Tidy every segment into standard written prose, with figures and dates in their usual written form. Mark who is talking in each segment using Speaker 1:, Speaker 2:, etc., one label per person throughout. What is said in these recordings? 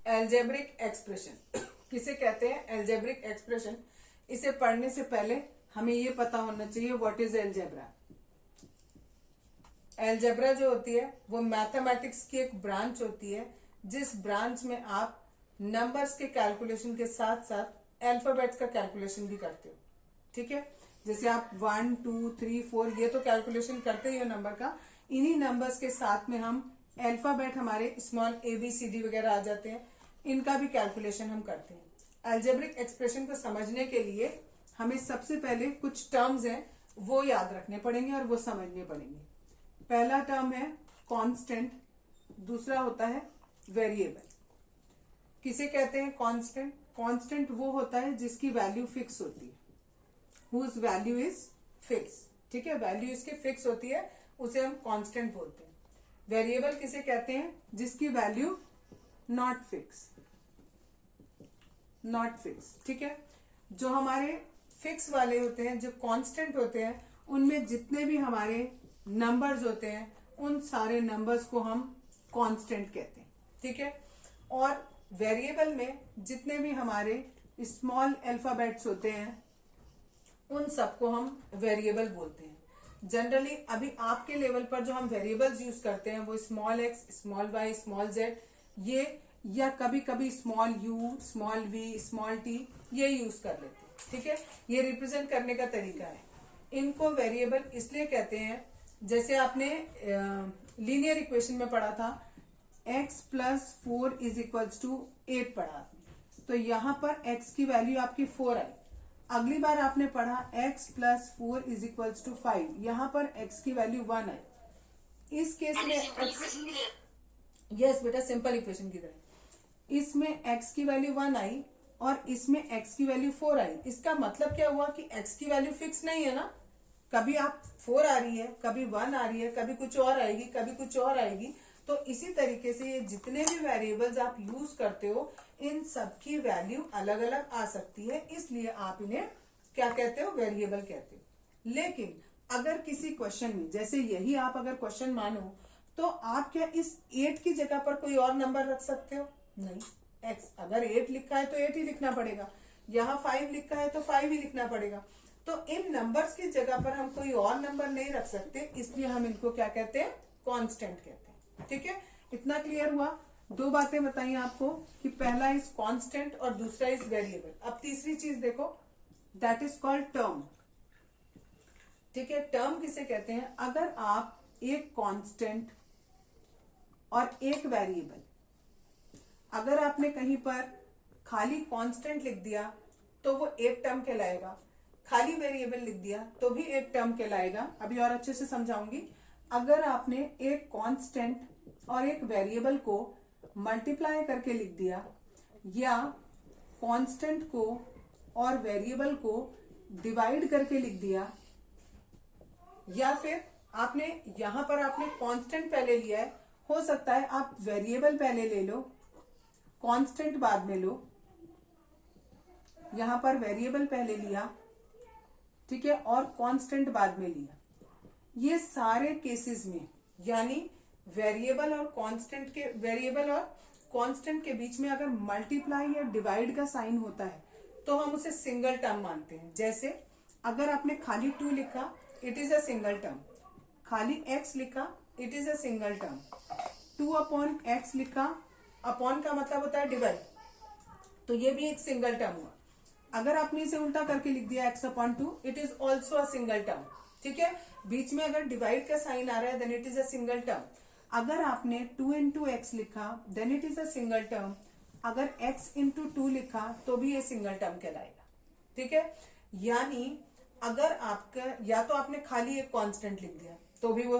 Speaker 1: Algebraic expression किसे कहते हैं? Algebraic expression. इसे पढ़ने से पहले हमें ये पता होना चाहिए व्हाट इज एल्जेब्रा। एल्जेब्रा जो होती है वो मैथमेटिक्स की एक ब्रांच होती है, जिस ब्रांच में आप नंबर्स के कैलकुलेशन के साथ साथ अल्फाबेट्स का कैलकुलेशन भी करते हो। ठीक है, जैसे आप 1 2 3 4 ये तो कैलकुलेशन करते ही हो नंबर का, इन्हीं नंबर्स के साथ में हम अल्फाबेट हमारे स्मॉल ABCD वगैरह आ जाते हैं, इनका भी कैलकुलेशन हम करते हैं। एल्जेब्रिक एक्सप्रेशन को समझने के लिए हमें सबसे पहले कुछ टर्म्स हैं वो याद रखने पड़ेंगे और वो समझने पड़ेंगे। पहला टर्म है कांस्टेंट, दूसरा होता है वेरिएबल। किसे कहते हैं कांस्टेंट? कांस्टेंट वो होता है जिसकी वैल्यू फिक्स होती है, हुज वैल्यू इज फिक्स। ठीक है, वैल्यू इसकी फिक्स होती है, उसे हम कांस्टेंट बोलते हैं। वेरिएबल किसे कहते हैं? जिसकी value not fix, not fix. ठीक है, जो हमारे फिक्स वाले होते हैं, जो कांस्टेंट होते हैं, उनमें जितने भी हमारे नंबर्स होते हैं उन सारे नंबर्स को हम कांस्टेंट कहते हैं। ठीक है, और वेरिएबल में जितने भी हमारे स्मॉल अल्फाबेट्स होते हैं उन सबको हम वेरिएबल बोलते हैं। जनरली अभी आपके लेवल पर जो हम वेरिएबल्स यूज करते हैं वो small x, small y, small z, ये या कभी कभी small u, small v, small t ये यूज कर लेते हैं। ठीक है, ये रिप्रेजेंट करने का तरीका है। इनको वेरिएबल इसलिए कहते हैं, जैसे आपने लीनियर इक्वेशन में पढ़ा था x + 4 = 8 पढ़ा, तो यहां पर x की वैल्यू आपकी 4 आई। अगली बार आपने पढ़ा x + 4 = 5, यहां पर x की वैल्यू 1 आई। इस केस में यस बेटा, सिंपल इक्वेशन की तरह इसमें x की वैल्यू 1 आई और इसमें x की वैल्यू 4 आई। इसका मतलब क्या हुआ कि x की वैल्यू फिक्स नहीं है ना, कभी आप 4 आ रही है, कभी 1 आ रही है, कभी कुछ और आएगी, कभी कुछ और आएगी। तो इसी तरीके से ये जितने भी वेरिएबल्स आप यूज करते हो इन सब की वैल्यू अलग अलग आ सकती है, इसलिए आप इन्हें क्या कहते हो? वेरिएबल कहते हो। लेकिन अगर किसी क्वेश्चन में, जैसे यही आप अगर क्वेश्चन मानो, तो आप क्या इस 8 की जगह पर कोई और नंबर रख सकते हो? नहीं, x अगर 8 लिखा है तो 8 ही लिखना पड़ेगा, यहाँ 5 लिखा है तो 5 ही लिखना पड़ेगा। तो इन नंबर्स की जगह पर हम कोई और नंबर नहीं रख सकते, इसलिए हम इनको क्या कहते हैं? कांस्टेंट कहते हैं। ठीक है, इतना क्लियर हुआ? दो बातें बताई आपको कि पहला इज कांस्टेंट और दूसरा इज वेरिएबल। अब तीसरी चीज देखो, दैट इज कॉल्ड टर्म। ठीक है, टर्म किसे कहते हैं? अगर आप एक कांस्टेंट और एक वेरिएबल, अगर आपने कहीं पर खाली कांस्टेंट लिख दिया तो वो एक टर्म कहलाएगा, खाली वेरिएबल लिख दिया तो भी एक टर्म कहलाएगा। अभी और अच्छे से समझाऊंगी। अगर आपने एक कांस्टेंट और एक वेरिएबल को मल्टीप्लाई करके लिख दिया, या कांस्टेंट को और वेरिएबल को डिवाइड करके लिख दिया, या फिर आपने यहां पर आपने कांस्टेंट पहले लिया है, हो सकता है आप वेरिएबल पहले ले लो, कांस्टेंट बाद में लो, यहां पर वेरिएबल पहले लिया, ठीक है, और कांस्टेंट बाद में लिया। ये सारे केसेस में, यानी वेरिएबल और कांस्टेंट के बीच में अगर मल्टीप्लाई या डिवाइड का साइन होता है तो हम उसे सिंगल टर्म मानते हैं। जैसे अगर आपने खाली 2 लिखा, it is a single term. खाली x लिखा, it is a single term. 2/x लिखा, अपॉन का मतलब होता है डिवाइड, तो ये भी एक सिंगल टर्म हुआ। अगर आपने इसे उल्टा करके लिख दिया x/2, it is also a single term. ठीक है, बीच में अगर डिवाइड का साइन आ रहा है then it is a single term. अगर आपने 2 × x लिखा then it is a single term. अगर x × 2 लिखा तो भी ये सिंगल टर्म कहलाएगा। ठीक है, यानी अगर आपका या तो आपने खाली एक कांस्टेंट लिख दिया तो भी वो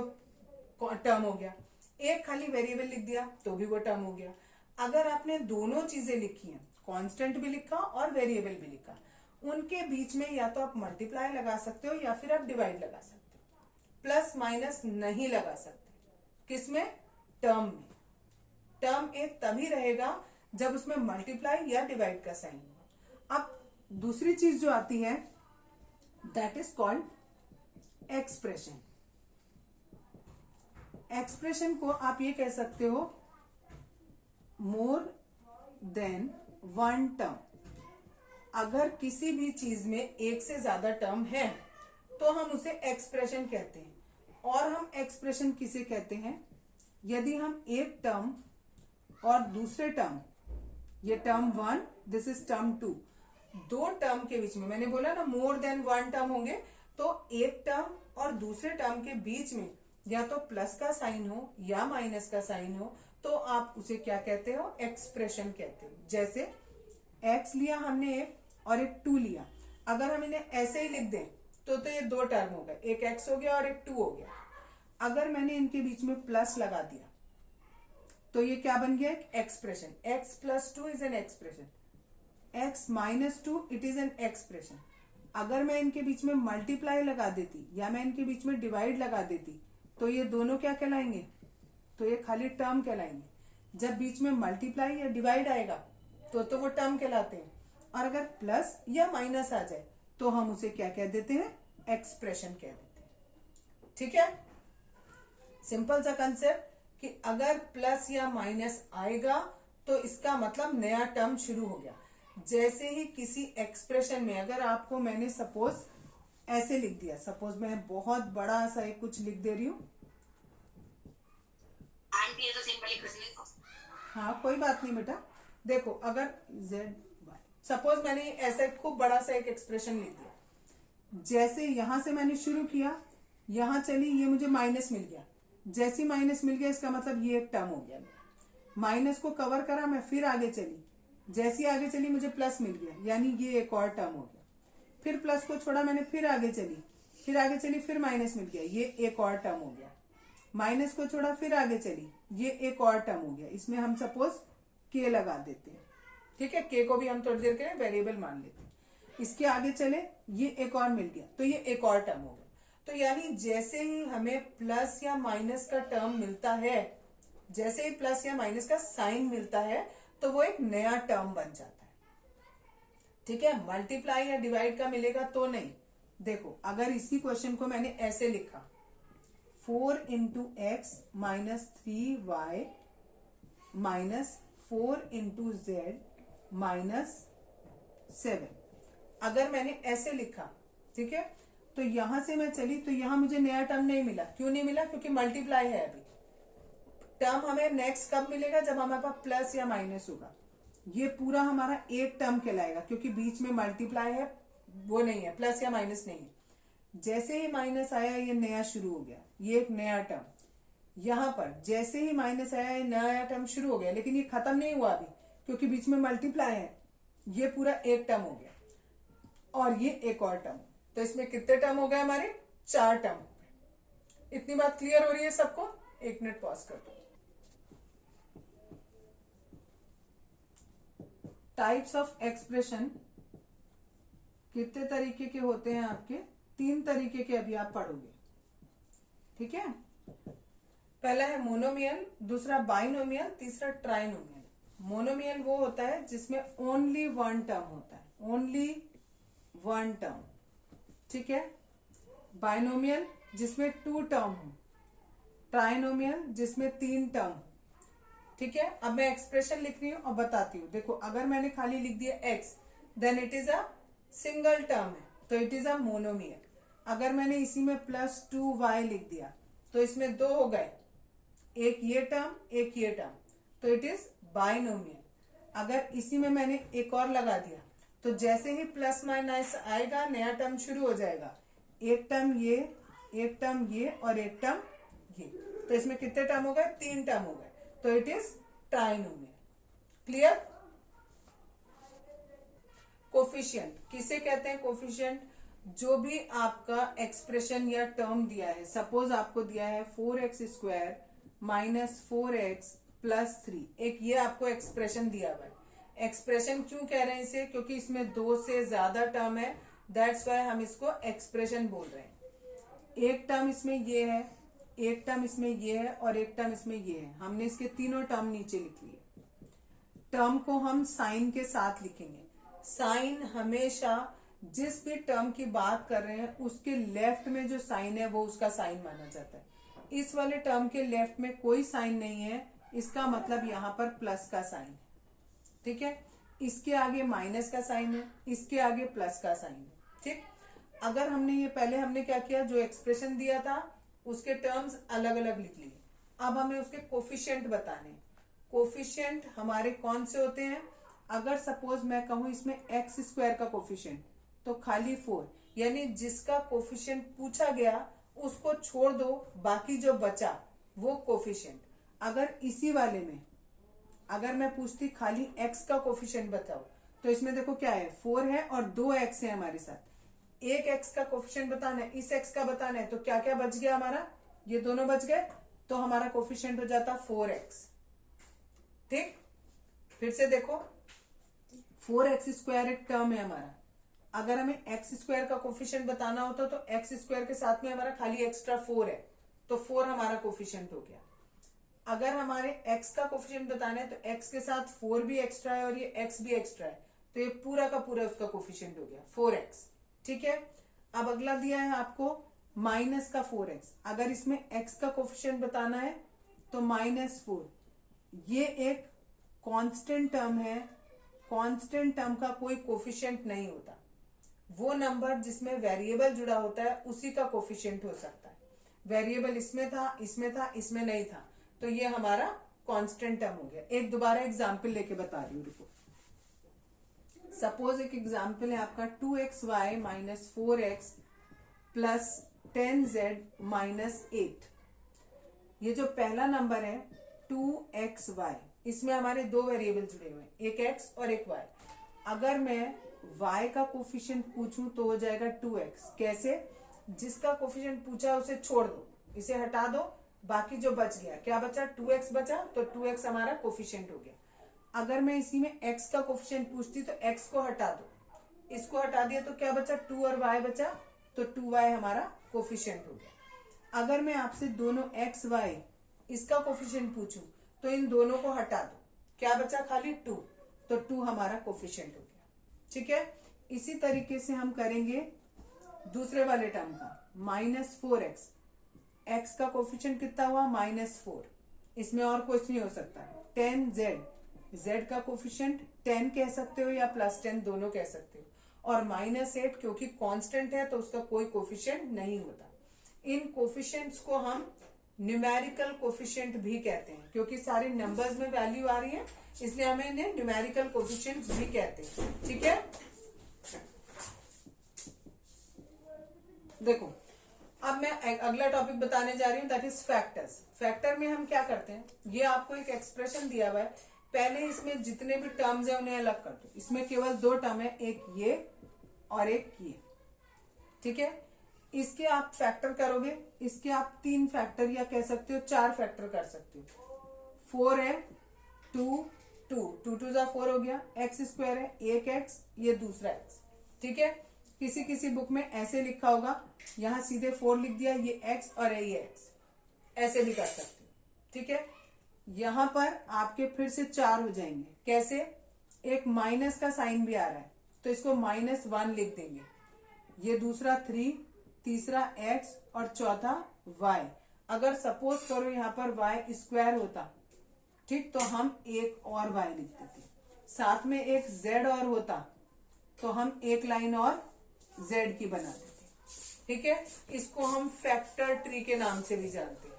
Speaker 1: टर्म हो गया, एक खाली वेरिएबल लिख दिया तो भी वो टर्म हो गया। अगर आपने दोनों चीजें लिखी हैं, कांस्टेंट भी लिखा और वेरिएबल भी लिखा, उनके बीच में या तो आप मल्टीप्लाई लगा सकते हो या फिर आप डिवाइड लगा सकते हो, प्लस माइनस नहीं लगा सकते। किसमें? टर्म में। टर्म एक तभी रहेगा जब उसमें मल्टीप्लाई या डिवाइड का साइन हो। अब दूसरी चीज जो आती है that is called expression. Expression को आप ये कह सकते हो मोर देन वन टर्म। अगर किसी भी चीज में एक से ज्यादा टर्म है तो हम उसे एक्सप्रेशन कहते हैं। और हम एक्सप्रेशन किसे कहते हैं? यदि हम एक टर्म और दूसरे टर्म, ये term one, this is term two, दो टर्म के बीच में, मैंने बोला ना मोर देन वन टर्म होंगे, तो एक टर्म और दूसरे टर्म के बीच में या तो प्लस का साइन हो या माइनस का साइन हो, तो आप उसे क्या कहते हो? एक्सप्रेशन कहते हो। जैसे एक्स लिया हमने एक और एक टू लिया, अगर हम इन्हें ऐसे ही लिख दें तो ये दो टर्म हो गए, एक एक्स हो गया और एक टू हो गया। अगर मैंने इनके बीच में प्लस लगा दिया तो ये क्या बन गया? एक expression. X plus two is an expression, x minus two it is an expression. अगर मैं इनके बीच में मल्टीप्लाई लगा देती या मैं इनके बीच में डिवाइड लगा देती तो ये दोनों क्या कहलाएंगे? तो ये खाली टर्म कहलाएंगे। जब बीच में मल्टीप्लाई या डिवाइड आएगा तो वो टर्म कहलाते हैं, और अगर प्लस या माइनस आ जाए तो हम उसे क्या कह देते हैं? एक्सप्रेशन कह देते हैं। ठीक है, सिंपल सा कंसेप्ट कि अगर प्लस या माइनस आएगा तो इसका मतलब नया टर्म शुरू हो गया। जैसे ही किसी एक्सप्रेशन में अगर आपको मैंने सपोज ऐसे लिख दिया, सपोज मैं बहुत बड़ा सा एक कुछ लिख दे रही हूं, हाँ कोई बात नहीं बेटा, देखो अगर z y, सपोज मैंने ऐसे खूब बड़ा सा एक एक्सप्रेशन लिख दिया, जैसे यहां से मैंने शुरू किया, यहां चली, ये मुझे माइनस मिल गया, जैसे माइनस मिल गया इसका मतलब ये एक टर्म हो गया। माइनस को कवर करा, मैं फिर आगे चली, जैसी आगे चली मुझे प्लस मिल गया, यानी ये एक और टर्म हो गया। फिर प्लस को छोड़ा मैंने, फिर आगे चली, फिर माइनस मिल गया, ये एक और टर्म हो गया। माइनस को छोड़ा, फिर आगे चली, ये एक और टर्म हो गया। इसमें हम सपोज के लगा देते हैं, ठीक है, के को भी हम थोड़ी देर के लिए वेरिएबल मान लेते हैं। इसके आगे चले, ये एक और मिल गया, तो ये एक और टर्म हो गया। तो यानी जैसे ही हमें प्लस या माइनस का टर्म मिलता है, जैसे ही प्लस या माइनस का साइन मिलता है, तो वो एक नया टर्म बन जाता है। ठीक है, मल्टीप्लाई या डिवाइड का मिलेगा तो नहीं। देखो अगर इसी क्वेश्चन को मैंने ऐसे लिखा, 4 into x minus 3y minus 4 into Z minus 7, अगर मैंने ऐसे लिखा, ठीक है, तो यहां से मैं चली तो यहां मुझे नया टर्म नहीं मिला। क्यों नहीं मिला? क्योंकि मल्टीप्लाई है। अभी टर्म हमें नेक्स्ट कब मिलेगा? जब हमारे पास प्लस या माइनस होगा। ये पूरा हमारा एक टर्म कहलाएगा, क्योंकि बीच में मल्टीप्लाई है, वो नहीं है, प्लस या माइनस नहीं है। जैसे ही माइनस आया ये नया शुरू हो गया, ये एक नया टर्म। यहां पर जैसे ही माइनस आया ये नया टर्म शुरू हो गया, लेकिन ये खत्म नहीं हुआ अभी, क्योंकि बीच में मल्टीप्लाई है। ये पूरा एक टर्म हो गया और ये एक और टर्म। तो इसमें कितने टर्म हो गए हमारे? 4 टर्म। इतनी बात क्लियर हो रही है सबको? 1 मिनट पॉज कर दो। टाइप्स ऑफ एक्सप्रेशन कितने तरीके के होते हैं आपके? 3 तरीके के अभी आप पढ़ोगे। ठीक है, पहला है मोनोमियल, दूसरा बाइनोमियल, तीसरा ट्राइनोमियल। मोनोमियल वो होता है जिसमें ओनली वन टर्म होता है, ओनली वन टर्म। ठीक है, बाइनोमियल जिसमें 2 टर्म हो, ट्राइनोमियल जिसमें 3 टर्म हो। ठीक है, अब मैं एक्सप्रेशन लिख रही हूं और बताती हूं। देखो अगर मैंने खाली लिख दिया x, then it is a single term है, तो इट इज अ मोनोमियल। अगर मैंने इसी में प्लस 2y लिख दिया तो इसमें 2 हो गए, एक ये टर्म एक ये टर्म, तो इट इज बाइनोमियल। अगर इसी में मैंने एक और लगा दिया तो जैसे ही प्लस माइनस आएगा नया टर्म शुरू हो जाएगा, एक टर्म ये, एक टर्म ये और एक टर्म ये। तो इसमें कितने टर्म हो गए? 3 टर्म हो गए, तो it is trinomial. Clear? Coefficient किसे कहते हैं? कोफिशिएंट जो भी आपका एक्सप्रेशन या टर्म दिया है, सपोज आपको दिया है 4x square minus 4x plus 3, एक ये आपको एक्सप्रेशन दिया हुआ है। एक्सप्रेशन क्यों कह रहे हैं इसे? क्योंकि इसमें 2 से ज्यादा टर्म है, दैट्स वाई हम इसको एक्सप्रेशन बोल रहे हैं। एक टर्म इसमें ये है, एक टर्म इसमें ये है और एक टर्म इसमें ये है। हमने इसके तीनों टर्म नीचे लिख लिए। टर्म को हम साइन के साथ लिखेंगे। साइन हमेशा जिस भी टर्म की बात कर रहे हैं उसके लेफ्ट में जो साइन है वो उसका साइन माना जाता है। इस वाले टर्म के लेफ्ट में कोई साइन नहीं है, इसका मतलब यहाँ पर प्लस का साइन है। ठीक है, इसके आगे माइनस का साइन है, इसके आगे प्लस का साइन है। ठीक, अगर हमने ये पहले हमने क्या किया, जो एक्सप्रेशन दिया था उसके टर्म्स अलग अलग लिख लिए। अब हमें उसके कोफिशिएंट बताने। कोफिशिएंट हमारे कौन से होते हैं, अगर सपोज मैं कहूं इसमें एक्स स्क्वायर का कोफिशिएंट तो खाली 4, यानी जिसका कोफिशिएंट पूछा गया उसको छोड़ दो, बाकी जो बचा वो कोफिशिएंट। अगर इसी वाले में अगर मैं पूछती खाली x का कोफिशिएंट बताओ तो इसमें देखो क्या है, 4 है और 2 x है हमारे साथ। एक x का कोफिशिएंट बताना है, इस x का बताना है, तो क्या क्या बच गया हमारा, ये दोनों बच गए, तो हमारा कोफिशिएंट हो जाता 4x। ठीक, फिर से देखो 4x स्क्वायर एक टर्म है हमारा। अगर हमें x स्क्वायर का कोफिशिएंट बताना होता तो x स्क्वायर के साथ में हमारा खाली एक्स्ट्रा 4 है, तो 4 हमारा कोफिशिएंट हो गया। अगर हमारे x का कोफिशिएंट बताना है तो x के साथ 4 भी एक्स्ट्रा है और ये x भी एक्स्ट्रा है, तो ये पूरा का पूरा उसका कोफिशिएंट हो गया 4x। ठीक है, अब अगला दिया है आपको माइनस का 4x। अगर इसमें x का कोफिशिएंट बताना है तो -4, ये एक कांस्टेंट टर्म है। कांस्टेंट टर्म का कोई कोफिशिएंट नहीं होता, वो नंबर जिसमें वेरिएबल जुड़ा होता है उसी का कोफिशिएंट हो सकता है। वेरिएबल इसमें था, इसमें था, इसमें नहीं था, तो ये हमारा कांस्टेंट टर्म हो गया। एक दोबारा एग्जांपल लेके बता रही हूँ, रुको। सपोज एक एग्जांपल है आपका 2xy - 4x + 10z - 8। ये जो पहला नंबर है 2xy, इसमें हमारे दो वेरिएबल जुड़े हुए हैं, एक x और एक y। अगर मैं y का कोफिशिएंट पूछूं तो हो जाएगा 2x। कैसे, जिसका कोफिशिएंट पूछा उसे छोड़ दो, इसे हटा दो, बाकी जो बच गया, क्या बचा, 2x बचा, तो 2x हमारा कोफिशिएंट हो गया। अगर मैं इसी में x का कोफिशिएंट पूछती तो x को हटा दो, इसको हटा दिया तो क्या बचा, 2 और y बचा, तो 2y हमारा कोफिशिएंट हो गया। अगर मैं आपसे दोनों x y इसका कोफिशिएंट पूछूं तो इन दोनों को हटा दो, क्या बचा, खाली 2, तो 2 हमारा कोफिशिएंट हो गया। ठीक है, इसी तरीके से हम करेंगे दूसरे वाले टर्म का -4x। x का कोफिशिएंट कितना हुआ, -4, इसमें और कुछ नहीं हो सकता। 10z, z का कोफिशिएंट 10 कह सकते हो या +10 दोनों कह सकते हो, और -8 क्योंकि कांस्टेंट है तो उसका कोई कोफिशिएंट नहीं होता। इन कोफिशिएंट्स को हम न्यूमेरिकल कोफिशिएंट भी कहते हैं, क्योंकि सारे नंबर्स में वैल्यू आ रही है, इसलिए हमें इन्हें न्यूमेरिकल कोफिशिएंट्स भी कहते हैं। ठीक है, देखो अब मैं अगला टॉपिक बताने जा रही हूँ, दैट इज फैक्टर्स। फैक्टर में हम क्या करते हैं, ये आपको एक एक्सप्रेशन दिया हुआ है, पहले इसमें जितने भी टर्म्स है उन्हें अलग कर दो। इसमें केवल 2 टर्म है, एक ये और एक ये। ठीक है, इसके आप फैक्टर करोगे, इसके आप 3 फैक्टर या कह सकते हो 4 फैक्टर कर सकते हो। 4 है, 2 2 जा 4 हो गया, x स्क्वायर है, एक x, ये दूसरा x। ठीक है, किसी बुक में ऐसे लिखा होगा, यहां सीधे 4 लिख दिया, ये x और ये x, ऐसे भी कर सकते हो। ठीक है, यहां पर आपके फिर से 4 हो जाएंगे। कैसे, एक माइनस का साइन भी आ रहा है तो इसको -1 लिख देंगे, ये दूसरा 3, तीसरा x और चौथा y। अगर सपोज करो यहाँ पर y स्क्वायर होता, ठीक, तो हम एक और y लिख देते, साथ में एक z और होता तो हम एक लाइन और z की बना देते। ठीक है, इसको हम फैक्टर ट्री के नाम से भी जानते हैं।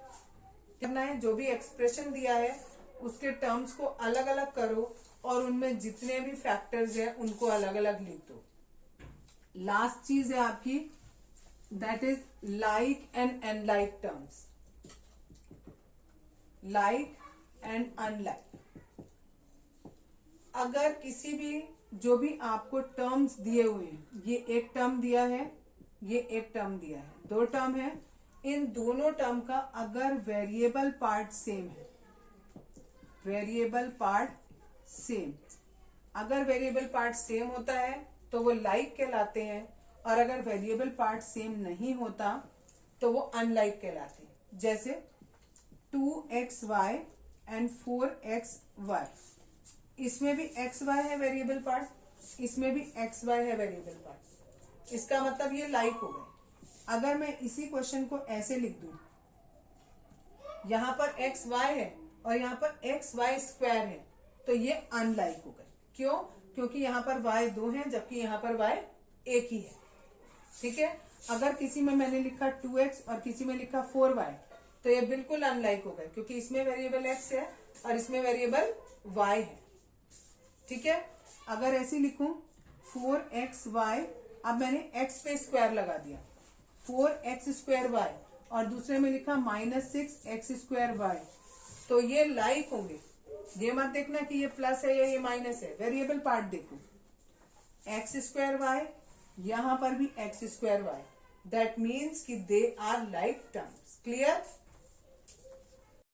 Speaker 1: करना है, जो भी एक्सप्रेशन दिया है उसके टर्म्स को अलग अलग करो और उनमें जितने भी फैक्टर्स है उनको अलग अलग लिख दो। लास्ट चीज है आपकी, that is like and unlike terms. Like and unlike, अगर किसी भी जो भी आपको टर्म्स दिए हुए हैं, ये एक टर्म दिया है, ये एक टर्म दिया है, 2 टर्म है, इन दोनों टर्म का अगर वेरिएबल पार्ट सेम है, वेरिएबल पार्ट सेम, अगर वेरिएबल पार्ट सेम होता है तो वो लाइक कहलाते हैं, और अगर वेरिएबल पार्ट सेम नहीं होता तो वो अनलाइक कहलाते हैं। जैसे 2xy एंड 4xy, इसमें भी xy है वेरिएबल पार्ट, इसमें भी xy है वेरिएबल पार्ट, इसका मतलब ये लाइक हो गए। अगर मैं इसी क्वेश्चन को ऐसे लिख दूं, यहां पर xy है और यहां पर xy स्क्वायर है, तो ये अनलाइक हो गए। क्यों? क्योंकि यहाँ पर y 2 है जबकि यहाँ पर y एक ही है। ठीक है, अगर किसी में मैंने लिखा 2x और किसी में लिखा 4y तो ये बिल्कुल अनलाइक हो गए, क्योंकि इसमें वेरिएबल x है और इसमें वेरिएबल y है। ठीक है, अगर ऐसे लिखूं 4xy, अब मैंने x पे स्क्वायर लगा दिया, 4x² और दूसरे में लिखा -6x² तो ये लाइक होंगे। ये मत देखना कि ये प्लस है या ये माइनस है, वेरिएबल पार्ट देखो, x²y, यहां पर भी x²y, दैट मीन्स कि they are like terms. Clear?